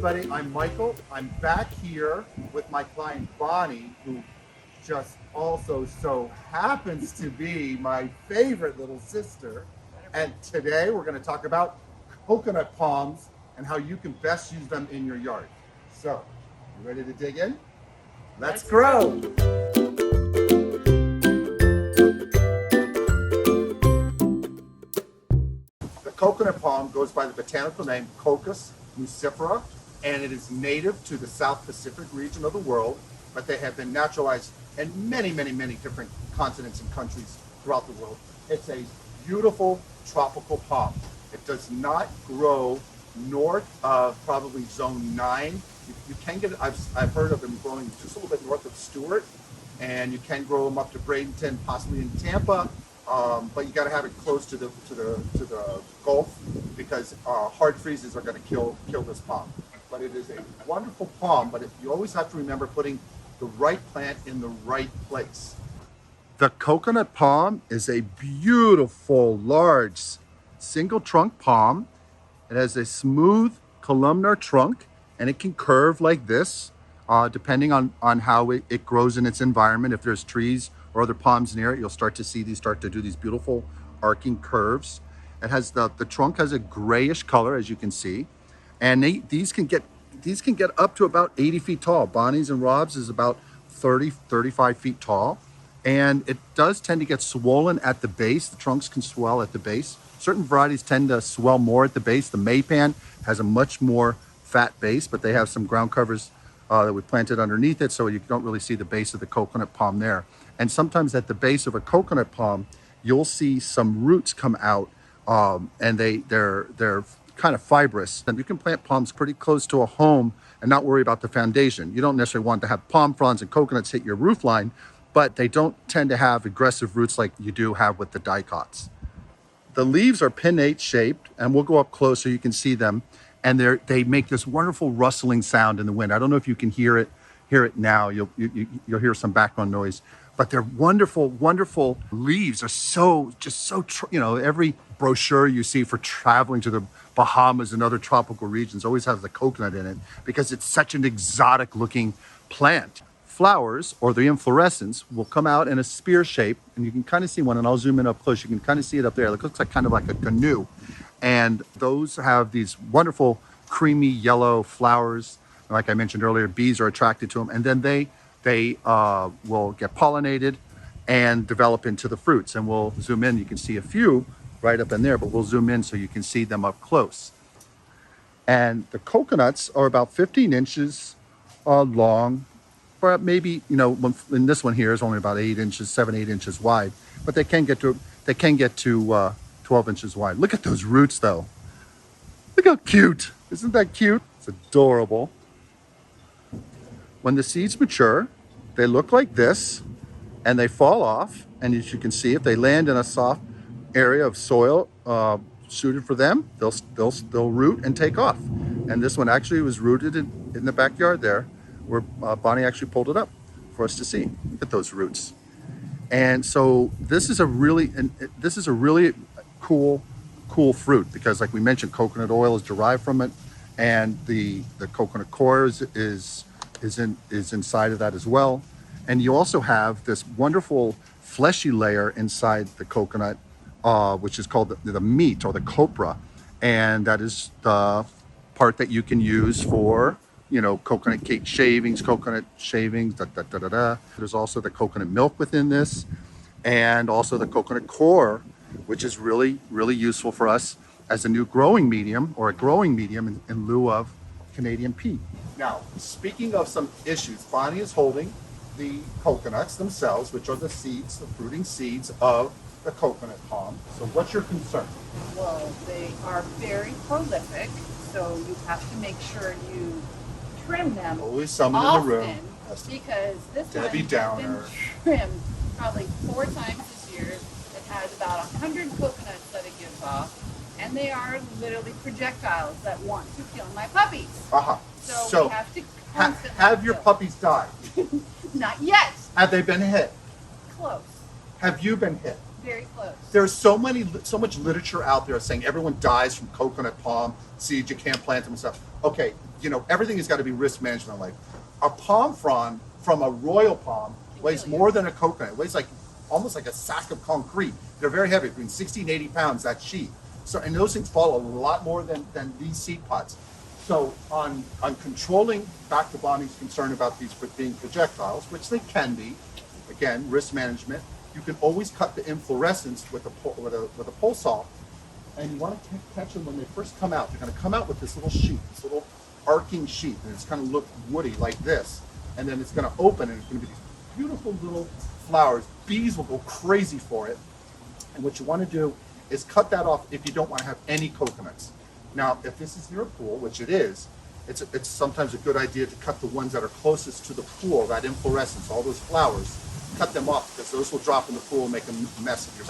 everybody, I'm Michael. I'm back here with my client Bonnie, who just also so happens to be my favorite little sister. And today we're going to talk about coconut palms and how you can best use them in your yard. So, you ready to dig in? Let's grow! The coconut palm goes by the botanical name Cocos nucifera, and it is native to the South Pacific region of the world, but they have been naturalized in many different continents and countries throughout the world. It's a beautiful tropical palm. It does not grow north of probably zone 9. You can get, I've heard of them growing just a little bit north of Stewart, and you can grow them up to Bradenton, possibly in Tampa. But you got to have it close to the Gulf, because hard freezes are going to kill this palm. But it is a wonderful palm. But you always have to remember putting the right plant in the right place. The coconut palm is a beautiful, large, single trunk palm. It has a smooth columnar trunk, and it can curve like this, depending on how it grows in its environment. If there's trees or other palms near it, you'll start to see these start to do these beautiful arcing curves. It has the trunk has a grayish color, as you can see, and these can get up to about 80 feet tall. Bonnie's and Rob's is about 35 feet tall, and it does tend to get swollen at the base. The trunks can swell at the base. Certain varieties tend to swell more at the base. The Maypan has a much more fat base, but they have some ground covers that we planted underneath it, so you don't really see the base of the coconut palm there. And sometimes at the base of a coconut palm, you'll see some roots come out, and they're kind of fibrous. And you can plant palms pretty close to a home and not worry about the foundation. You don't necessarily want to have palm fronds and coconuts hit your roof line, but they don't tend to have aggressive roots like you do have with the dicots. The leaves are pinnate shaped, and we'll go up close so you can see them. And they make this wonderful rustling sound in the wind. I don't know if you can hear it now. You'll hear some background noise, but they're wonderful leaves are every brochure you see for traveling to the Bahamas and other tropical regions always has the coconut in it, because it's such an exotic looking plant. Flowers, or the inflorescence, will come out in a spear shape, and you can kind of see one, and I'll zoom in up close. You can kind of see it up there. It looks like kind of like a canoe. And those have these wonderful creamy yellow flowers. Like I mentioned earlier, bees are attracted to them, and then they will get pollinated and develop into the fruits. And we'll zoom in. You can see a few right up in there, but we'll zoom in so you can see them up close. And the coconuts are about 15 inches long, or maybe, in this one here is only about 8 inches wide, but they can get to 12 inches wide. Look at those roots though. Look how cute. Isn't that cute? It's adorable. When the seeds mature, they look like this, and they fall off. And as you can see, if they land in a soft area of soil suited for them, they'll root and take off. And this one actually was rooted in the backyard there, where Bonnie actually pulled it up for us to see. Look at those roots. And so this is a really cool fruit, because like we mentioned, coconut oil is derived from it, and the coconut core is inside of that as well. And you also have this wonderful fleshy layer inside the coconut, which is called the meat, or the copra, and that is the part that you can use for coconut cake shavings, There's also the coconut milk within this, and also the coconut core, which is really useful for us as a new growing medium, or a growing medium in lieu of Canadian peat. Now, speaking of some issues, Bonnie is holding the coconuts themselves, which are the seeds, the fruiting seeds of the coconut palm. So what's your concern? Well, they are very prolific, so you have to make sure you trim them Always someone often, in the room. because this Debbie one Downer. has been trimmed probably 4 times this year. It has about 100 coconuts that it gives off, and they are literally projectiles that want to kill my puppies. So we have to constantly have your kill. puppies died? Not yet. Have they been hit? Close. Have you been hit? very close. There's so much literature out there saying everyone dies from coconut palm seeds. You can't plant them and stuff. Okay, you know, everything has got to be risk management. Like a palm frond from a royal palm weighs more than a coconut. It weighs like almost like a sack of concrete. They're very heavy, between 60 and 80 pounds, that sheet. So, and those things fall a lot more than these seed pods. So on controlling, back to Bonnie's concern about these being projectiles, which they can be, again, risk management, you can always cut the inflorescence with a pole saw, and you want to catch them when they first come out. They're going to come out with this little sheet, this little arcing sheet, and it's going to look woody like this, and then it's going to open, and it's going to be these beautiful little flowers. Bees will go crazy for it, and what you want to do is cut that off if you don't want to have any coconuts. Now, if this is near a pool, which it is, it's sometimes a good idea to cut the ones that are closest to the pool, that inflorescence, all those flowers, cut them off, because those will drop in the pool and make a mess of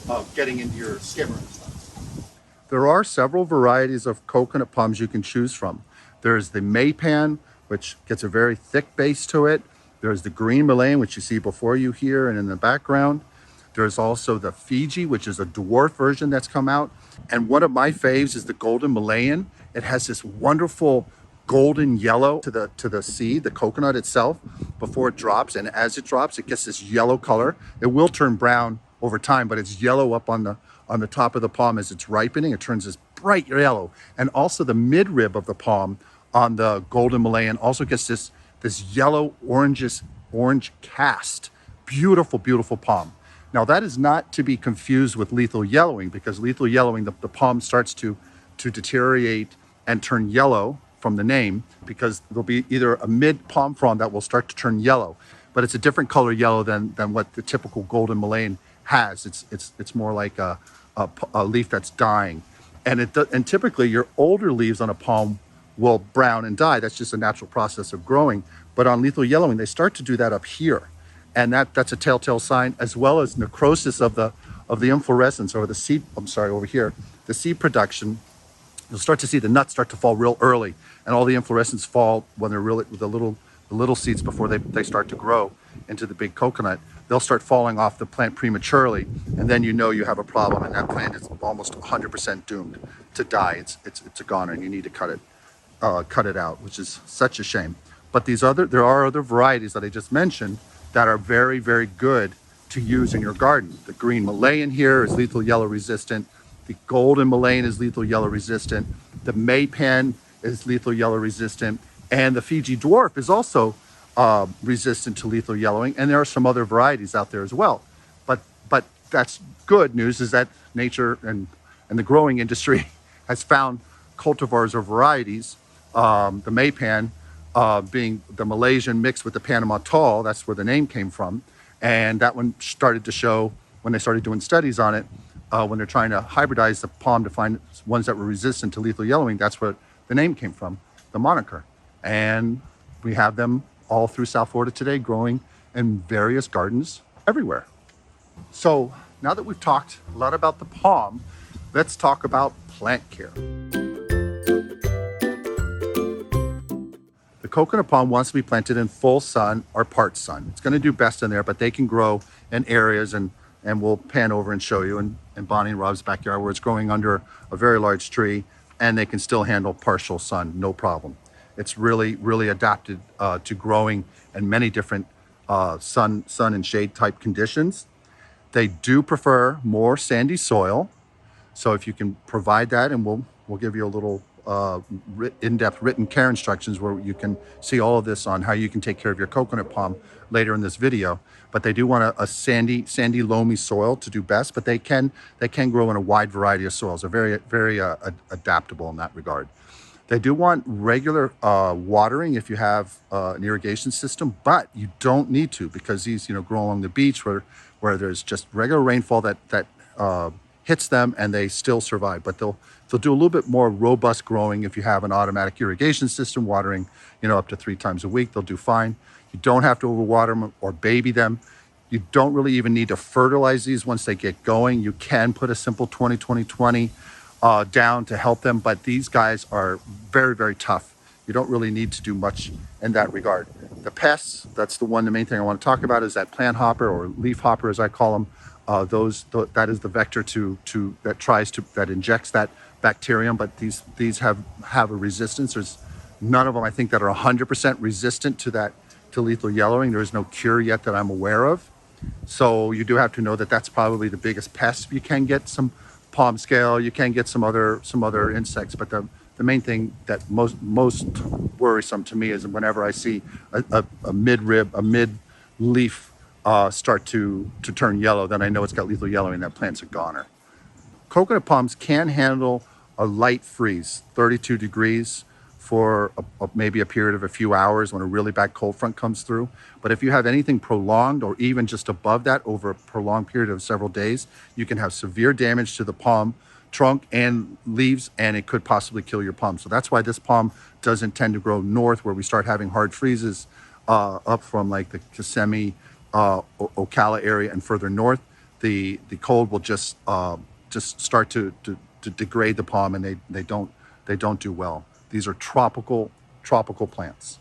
your getting into your skimmer and stuff. There are several varieties of coconut palms you can choose from. There's the Maypan, which gets a very thick base to it. There's the green Malayan, which you see before you here and in the background. There's also the Fiji, which is a dwarf version that's come out. And one of my faves is the golden Malayan. It has this wonderful golden yellow to the seed, the coconut itself, before it drops. And as it drops, it gets this yellow color. It will turn brown over time, but it's yellow up on the top of the palm as it's ripening. It turns this bright yellow. And also the midrib of the palm on the golden Malayan also gets this yellow orange cast. Beautiful, beautiful palm. Now that is not to be confused with lethal yellowing, because lethal yellowing, the palm starts to deteriorate and turn yellow from the name, because there'll be either a mid palm frond that will start to turn yellow, but it's a different color yellow than what the typical golden Malayan has. It's more like a leaf that's dying, and typically your older leaves on a palm will brown and die. That's just a natural process of growing. But on lethal yellowing, they start to do that up here. And that's a telltale sign, as well as necrosis of the inflorescence, or the seed, over here, the seed production. You'll start to see the nuts start to fall real early, and all the inflorescence fall when they're really the little seeds before they start to grow into the big coconut. They'll start falling off the plant prematurely, and then you know you have a problem, and that plant is almost 100% doomed to die. It's a goner, and you need to cut it out, which is such a shame. But there are other varieties that I just mentioned that are very, very good to use in your garden. The green Malayan here is lethal yellow resistant. The golden Malayan is lethal yellow resistant. The Maypan is lethal yellow resistant. And the Fiji dwarf is also resistant to lethal yellowing. And there are some other varieties out there as well. But that's good news, is that nature and the growing industry has found cultivars or varieties. The Maypan being the Malaysian mixed with the Panama tall, that's where the name came from. And that one started to show, when they started doing studies on it, when they're trying to hybridize the palm to find ones that were resistant to lethal yellowing, that's where the name came from, the moniker. And we have them all through South Florida today, growing in various gardens everywhere. So now that we've talked a lot about the palm, let's talk about plant care. The coconut palm wants to be planted in full sun or part sun. It's going to do best in there, but they can grow in areas, and we'll pan over and show you in Bonnie and Rob's backyard where it's growing under a very large tree, and they can still handle partial sun, no problem. It's really, really adapted to growing in many different sun and shade type conditions. They do prefer more sandy soil. So if you can provide that, and we'll give you a little in-depth written care instructions where you can see all of this on how you can take care of your coconut palm later in this video. But they do want a sandy, loamy soil to do best, but they can grow in a wide variety of soils. They're very, very adaptable in that regard. They do want regular watering if you have an irrigation system, but you don't need to, because these grow along the beach where there's just regular rainfall that hits them, and they still survive. But they'll do a little bit more robust growing if you have an automatic irrigation system, watering up to 3 times a week. They'll do fine. You don't have to overwater them or baby them. You don't really even need to fertilize these once they get going. You can put a simple 20-20-20 down to help them, but these guys are very, very tough. You don't really need to do much in that regard. The pests, that's the main thing I want to talk about, is that plant hopper, or leaf hopper as I call them, that is the vector that injects that bacterium. But these have a resistance. There's none of them, I think, that are 100% resistant to lethal yellowing. There is no cure yet that I'm aware of. So you do have to know that that's probably the biggest pest. You can get some palm scale, you can get some other insects, but the main thing that most worrisome to me is whenever I see a mid leaf start to turn yellow, then I know it's got lethal yellowing. That plant's a goner. Coconut palms can handle a light freeze, 32 degrees, for maybe a period of a few hours when a really bad cold front comes through. But if you have anything prolonged or even just above that over a prolonged period of several days, you can have severe damage to the palm trunk and leaves, and it could possibly kill your palm. So that's why this palm doesn't tend to grow north, where we start having hard freezes up from like the Kissimmee, Ocala area and further north. The cold will just start to degrade the palm, and they don't do well. These are tropical plants.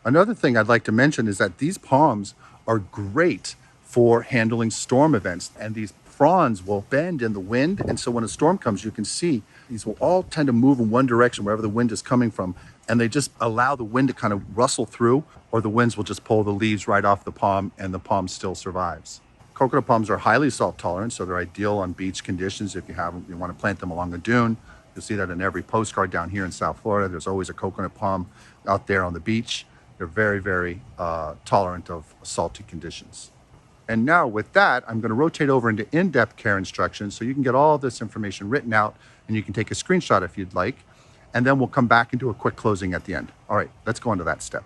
Another thing I'd like to mention is that these palms are great for handling storm events, and these fronds will bend in the wind. And so when a storm comes, you can see these will all tend to move in one direction wherever the wind is coming from, and they just allow the wind to kind of rustle through, or the winds will just pull the leaves right off the palm and the palm still survives. Coconut palms are highly salt tolerant, so they're ideal on beach conditions. If you want to plant them along a dune. You'll see that in every postcard down here in South Florida. There's always a coconut palm out there on the beach. They're very, very tolerant of salty conditions. And now with that, I'm going to rotate over into in-depth care instructions so you can get all this information written out, and you can take a screenshot if you'd like. And then we'll come back and do a quick closing at the end. All right, let's go into that step.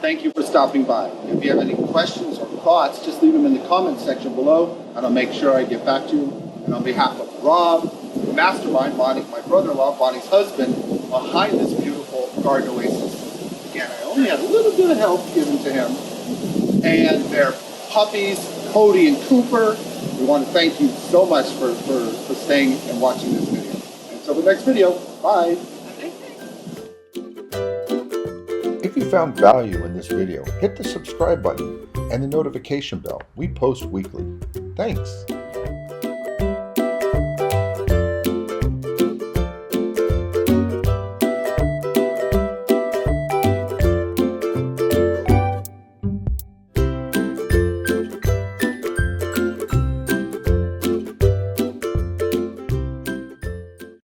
Thank you for stopping by. If you have any questions or thoughts, just leave them in the comments section below, and I'll make sure I get back to you. And on behalf of Rob, the mastermind, Bonnie, my brother-in-law, Bonnie's husband, behind this beautiful garden oasis. Again, I only had a little bit of help given to him. And their puppies, Cody and Cooper. We want to thank you so much for staying and watching this video. Until the next video, bye. If you found value in this video, hit the subscribe button and the notification bell. We post weekly. Thanks.